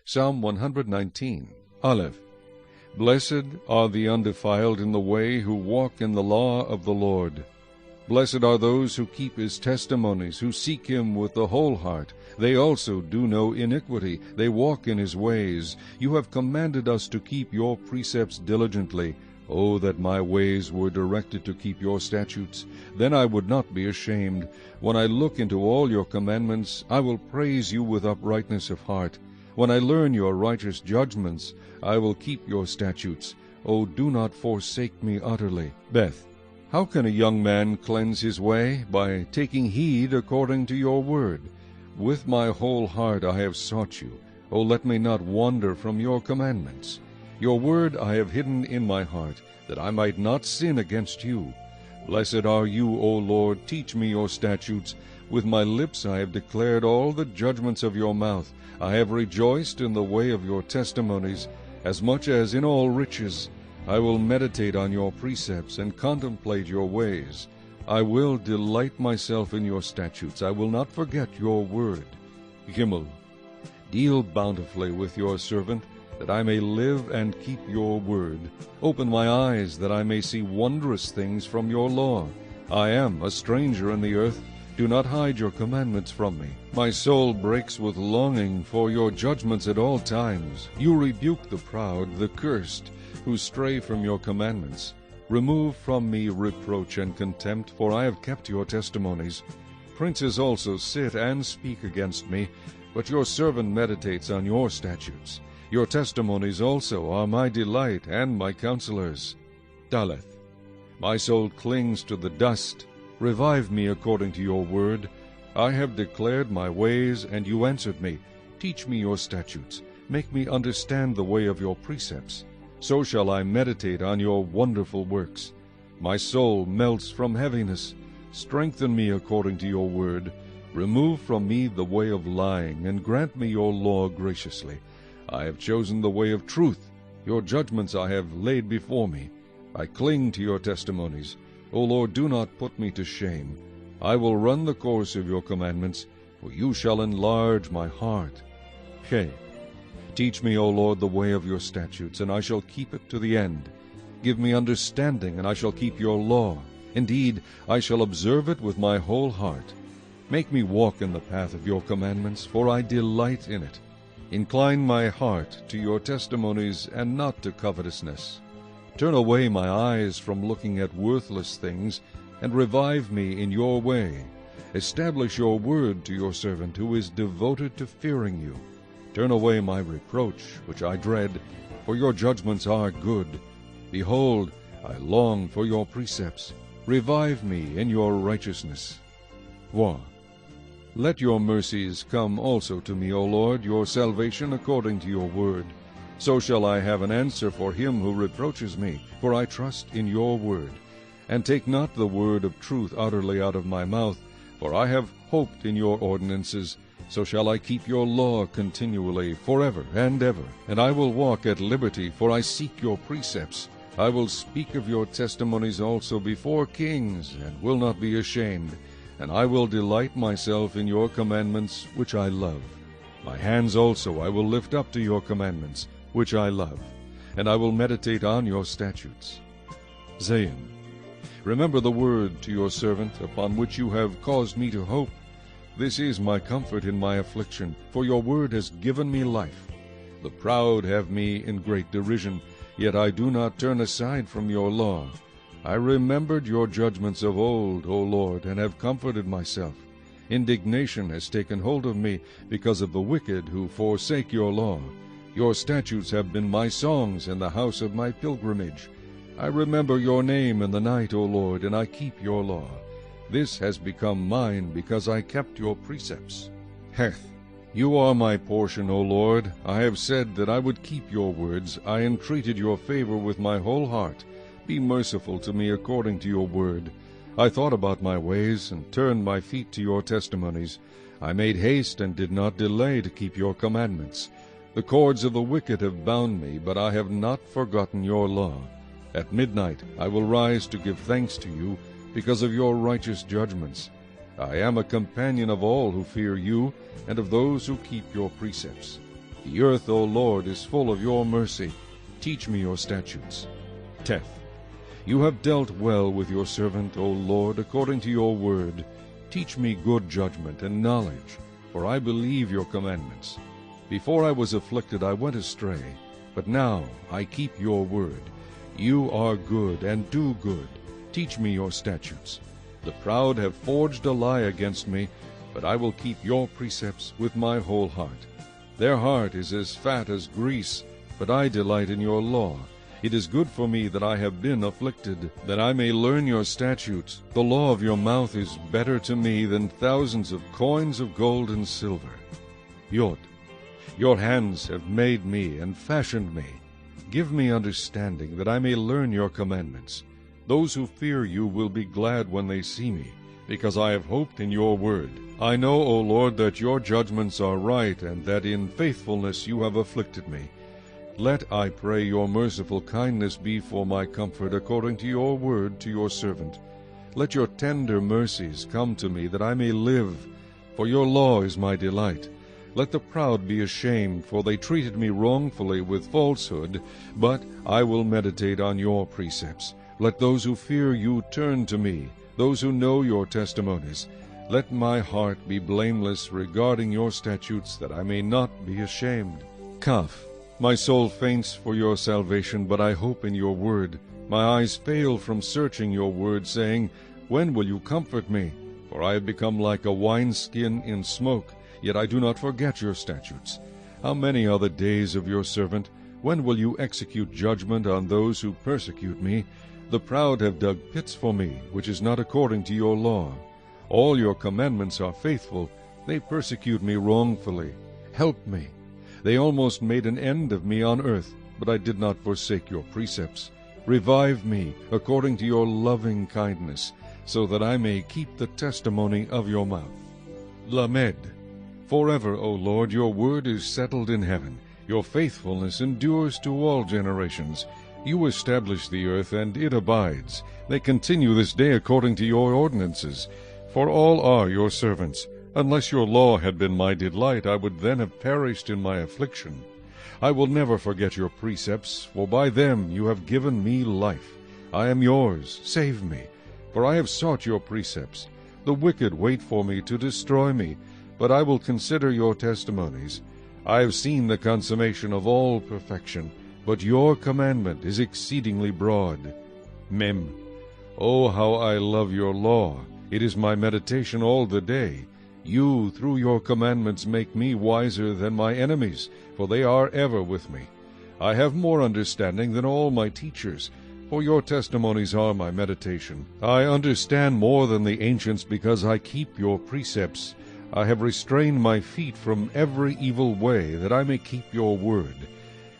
Psalm 119. Aleph. Blessed are the undefiled in the way who walk in the law of the Lord. Blessed are those who keep his testimonies, who seek him with the whole heart. They also do no iniquity, they walk in his ways. You have commanded us to keep your precepts diligently. Oh, that my ways were directed to keep your statutes. Then I would not be ashamed. When I look into all your commandments, I will praise you with uprightness of heart. When I learn your righteous judgments, I will keep your statutes. Oh, do not forsake me utterly. Beth. How can a young man cleanse his way? By taking heed according to your word. With my whole heart I have sought you. O let me not wander from your commandments. Your word I have hidden in my heart, that I might not sin against you. Blessed are you, O Lord, teach me your statutes. With my lips I have declared all the judgments of your mouth. I have rejoiced in the way of your testimonies, as much as in all riches. I will meditate on your precepts and contemplate your ways. I will delight myself in your statutes. I will not forget your word. Gimel. Deal bountifully with your servant, that I may live and keep your word. Open my eyes, that I may see wondrous things from your law. I am a stranger in the earth. Do not hide your commandments from me. My soul breaks with longing for your judgments at all times. You rebuke the proud, the cursed, who stray from your commandments. Remove from me reproach and contempt, for I have kept your testimonies. Princes also sit and speak against me, but your servant meditates on your statutes. Your testimonies also are my delight and my counselors. Daleth. My soul clings to the dust. Revive me according to your word. I have declared my ways, and you answered me. Teach me your statutes. Make me understand the way of your precepts. So shall I meditate on your wonderful works. My soul melts from heaviness. Strengthen me according to your word. Remove from me the way of lying, and grant me your law graciously. I have chosen the way of truth. Your judgments I have laid before me. I cling to your testimonies. O Lord, do not put me to shame. I will run the course of your commandments, for you shall enlarge my heart. He. Teach me, O Lord, the way of your statutes, and I shall keep it to the end. Give me understanding, and I shall keep your law. Indeed, I shall observe it with my whole heart. Make me walk in the path of your commandments, for I delight in it. Incline my heart to your testimonies, and not to covetousness. Turn away my eyes from looking at worthless things, and revive me in your way. Establish your word to your servant, who is devoted to fearing you. Turn away my reproach, which I dread, for your judgments are good. Behold, I long for your precepts. Revive me in your righteousness. Wah. Let your mercies come also to me, O Lord, your salvation according to your word. So shall I have an answer for him who reproaches me, for I trust in your word. And take not the word of truth utterly out of my mouth, for I have hoped in your ordinances. So shall I keep your law continually, forever and ever. And I will walk at liberty, for I seek your precepts. I will speak of your testimonies also before kings, and will not be ashamed. And I will delight myself in your commandments, which I love. My hands also I will lift up to your commandments, which I love. And I will meditate on your statutes. Zayin. Remember the word to your servant, upon which you have caused me to hope. This is my comfort in my affliction, for your word has given me life. The proud have me in great derision, yet I do not turn aside from your law. I remembered your judgments of old, O Lord, and have comforted myself. Indignation has taken hold of me because of the wicked who forsake your law. Your statutes have been my songs in the house of my pilgrimage. I remember your name in the night, O Lord, and I keep your law. This has become mine because I kept your precepts. Heth. You are my portion, O Lord. I have said that I would keep your words. I entreated your favor with my whole heart. Be merciful to me according to your word. I thought about my ways, and turned my feet to your testimonies. I made haste and did not delay to keep your commandments. The cords of the wicked have bound me, but I have not forgotten your law. At midnight I will rise to give thanks to you, because of your righteous judgments. I am a companion of all who fear you, and of those who keep your precepts. The earth, O Lord, is full of your mercy. Teach me your statutes. Teth. You have dealt well with your servant, O Lord, according to your word. Teach me good judgment and knowledge, for I believe your commandments. Before I was afflicted I went astray, but now I keep your word. You are good and do good. Teach me your statutes. The proud have forged a lie against me, but I will keep your precepts with my whole heart. Their heart is as fat as grease, but I delight in your law. It is good for me that I have been afflicted, that I may learn your statutes. The law of your mouth is better to me than thousands of coins of gold and silver. Yod. Your hands have made me and fashioned me. Give me understanding, that I may learn your commandments. Those who fear you will be glad when they see me, because I have hoped in your word. I know, O Lord, that your judgments are right, and that in faithfulness you have afflicted me. Let, I pray, your merciful kindness be for my comfort, according to your word to your servant. Let your tender mercies come to me, that I may live, for your law is my delight. Let the proud be ashamed, for they treated me wrongfully with falsehood, but I will meditate on your precepts. Let those who fear you turn to me, those who know your testimonies. Let my heart be blameless regarding your statutes, that I may not be ashamed. Kaf. My soul faints for your salvation, but I hope in your word. My eyes fail from searching your word, saying, When will you comfort me? For I have become like a wineskin in smoke, yet I do not forget your statutes. How many are the days of your servant? When will you execute judgment on those who persecute me? The proud have dug pits for me, which is not according to your law. All your commandments are faithful. They persecute me wrongfully. Help me. They almost made an end of me on earth, but I did not forsake your precepts. Revive me according to your loving kindness, so that I may keep the testimony of your mouth. Lamed. Forever, O Lord, your word is settled in heaven. Your faithfulness endures to all generations. You establish the earth, and it abides. They continue this day according to your ordinances. For all are your servants. Unless your law had been my delight, I would then have perished in my affliction. I will never forget your precepts, for by them you have given me life. I am yours, save me, for I have sought your precepts. The wicked wait for me to destroy me, but I will consider your testimonies. I have seen the consummation of all perfection, but your commandment is exceedingly broad. Mem. Oh, how I love your law! It is my meditation all the day. You, through your commandments, make me wiser than my enemies, for they are ever with me. I have more understanding than all my teachers, for your testimonies are my meditation. I understand more than the ancients, because I keep your precepts. I have restrained my feet from every evil way, that I may keep your word.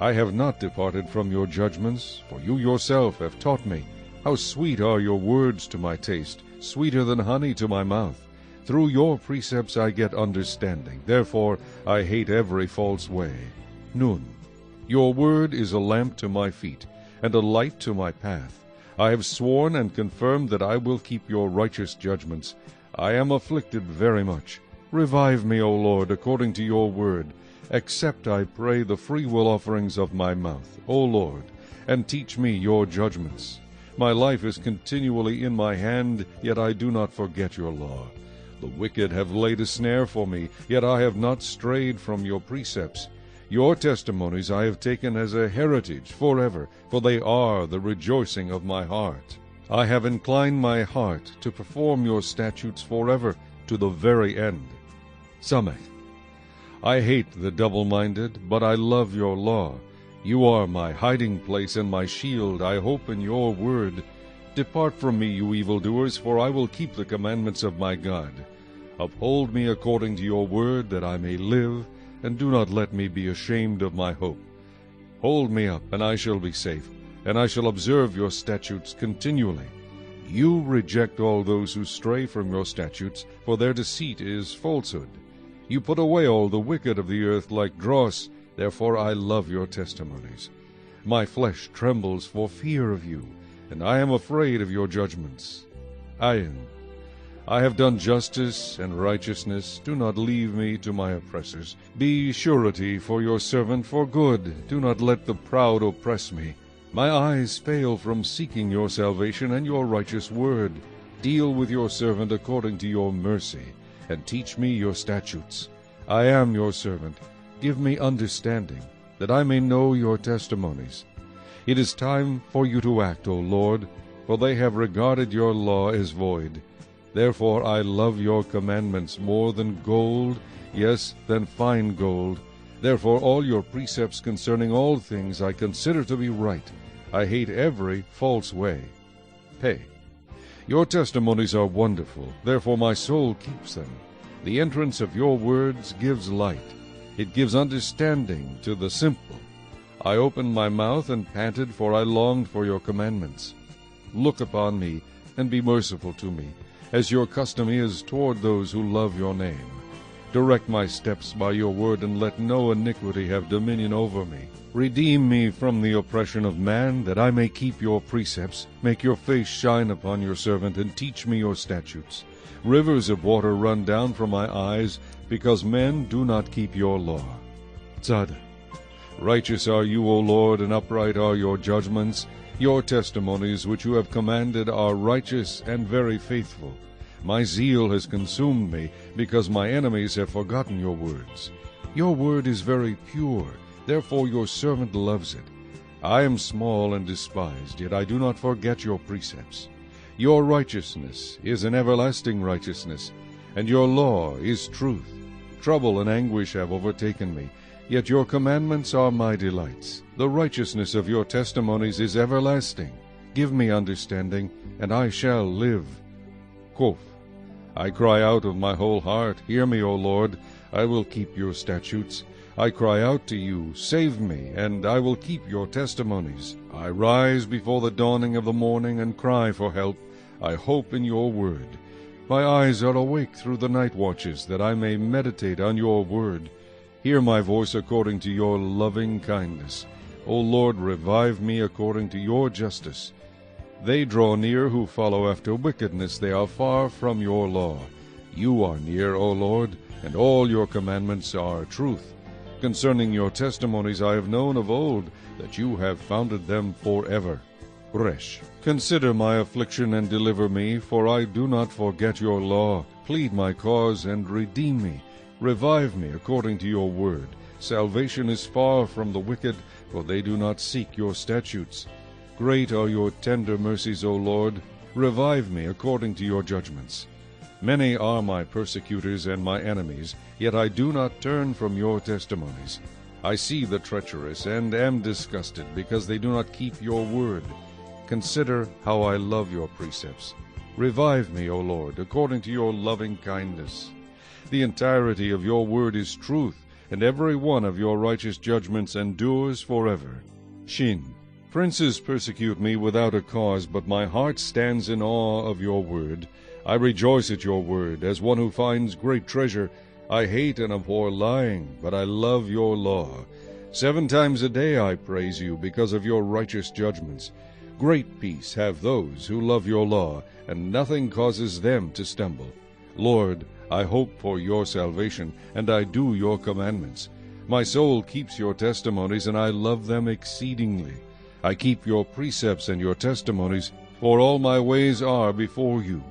I have not departed from your judgments, for you yourself have taught me. How sweet are your words to my taste, sweeter than honey to my mouth. Through your precepts I get understanding. Therefore I hate every false way. Nun. Your word is a lamp to my feet, and a light to my path. I have sworn and confirmed that I will keep your righteous judgments. I am afflicted very much. Revive me, O Lord, according to your word. Accept, I pray, the freewill offerings of my mouth, O Lord, and teach me your judgments. My life is continually in my hand, yet I do not forget your law. The wicked have laid a snare for me, yet I have not strayed from your precepts. Your testimonies I have taken as a heritage forever, for they are the rejoicing of my heart. I have inclined my heart to perform your statutes forever, to the very end. Samech. I hate the double-minded, but I love your law. You are my hiding place and my shield. I hope in your word. Depart from me, you evildoers, for I will keep the commandments of my God. Uphold me according to your word, that I may live, and do not let me be ashamed of my hope. Hold me up, and I shall be safe, and I shall observe your statutes continually. You reject all those who stray from your statutes, for their deceit is falsehood. You put away all the wicked of the earth like dross, therefore I love your testimonies. My flesh trembles for fear of you, and I am afraid of your judgments. Ayin. I have done justice and righteousness. Do not leave me to my oppressors. Be surety for your servant for good. Do not let the proud oppress me. My eyes fail from seeking your salvation and your righteous word. Deal with your servant according to your mercy, and teach me your statutes. I am your servant. Give me understanding, that I may know your testimonies. It is time for you to act, O Lord, for they have regarded your law as void. Therefore I love your commandments more than gold, yes, than fine gold. Therefore all your precepts concerning all things I consider to be right. I hate every false way. Pay. Your testimonies are wonderful, therefore my soul keeps them. The entrance of your words gives light. It gives understanding to the simple. I opened my mouth and panted, for I longed for your commandments. Look upon me, and be merciful to me, as your custom is toward those who love your name. Direct my steps by your word, and let no iniquity have dominion over me. Redeem me from the oppression of man, that I may keep your precepts. Make your face shine upon your servant, and teach me your statutes. Rivers of water run down from my eyes, because men do not keep your law. Tzad. Righteous are you, O Lord, and upright are your judgments. Your testimonies which you have commanded are righteous and very faithful. My zeal has consumed me, because my enemies have forgotten your words. Your word is very pure, therefore your servant loves it. I am small and despised, yet I do not forget your precepts. Your righteousness is an everlasting righteousness, and your law is truth. Trouble and anguish have overtaken me, yet your commandments are my delights. The righteousness of your testimonies is everlasting. Give me understanding, and I shall live. Quoth, I cry out of my whole heart, hear me, O Lord, I will keep your statutes. I cry out to you, save me, and I will keep your testimonies. I rise before the dawning of the morning and cry for help. I hope in your word. My eyes are awake through the night watches, that I may meditate on your word. Hear my voice according to your loving kindness. O Lord, revive me according to your justice. They draw near who follow after wickedness. They are far from your law. You are near, O Lord, and all your commandments are truth. Concerning your testimonies I have known of old, that you have founded them forever. Resh. Consider my affliction and deliver me, for I do not forget your law. Plead my cause and redeem me. Revive me according to your word. Salvation is far from the wicked, for they do not seek your statutes. Great are your tender mercies, O Lord. Revive me according to your judgments. Many are my persecutors and my enemies, yet I do not turn from your testimonies. I see the treacherous and am disgusted, because they do not keep your word. Consider how I love your precepts. Revive me, O Lord, according to your loving kindness. The entirety of your word is truth, and every one of your righteous judgments endures forever. Shin. Princes persecute me without a cause, but my heart stands in awe of your word. I rejoice at your word, as one who finds great treasure. I hate and abhor lying, but I love your law. 7 times a day I praise you, because of your righteous judgments. Great peace have those who love your law, and nothing causes them to stumble. Lord, I hope for your salvation, and I do your commandments. My soul keeps your testimonies, and I love them exceedingly. I keep your precepts and your testimonies, for all my ways are before you.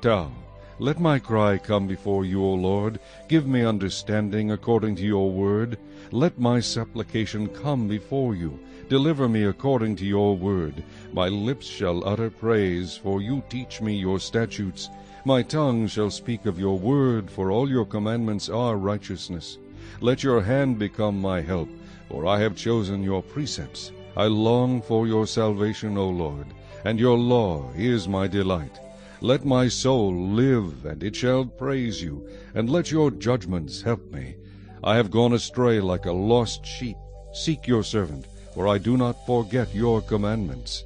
Tau, let my cry come before you, O Lord. Give me understanding according to your word. Let my supplication come before you. Deliver me according to your word. My lips shall utter praise, for you teach me your statutes. My tongue shall speak of your word, for all your commandments are righteousness. Let your hand become my help, for I have chosen your precepts. I long for your salvation, O Lord, and your law is my delight. Let my soul live, and it shall praise you, and let your judgments help me. I have gone astray like a lost sheep. Seek your servant, for I do not forget your commandments.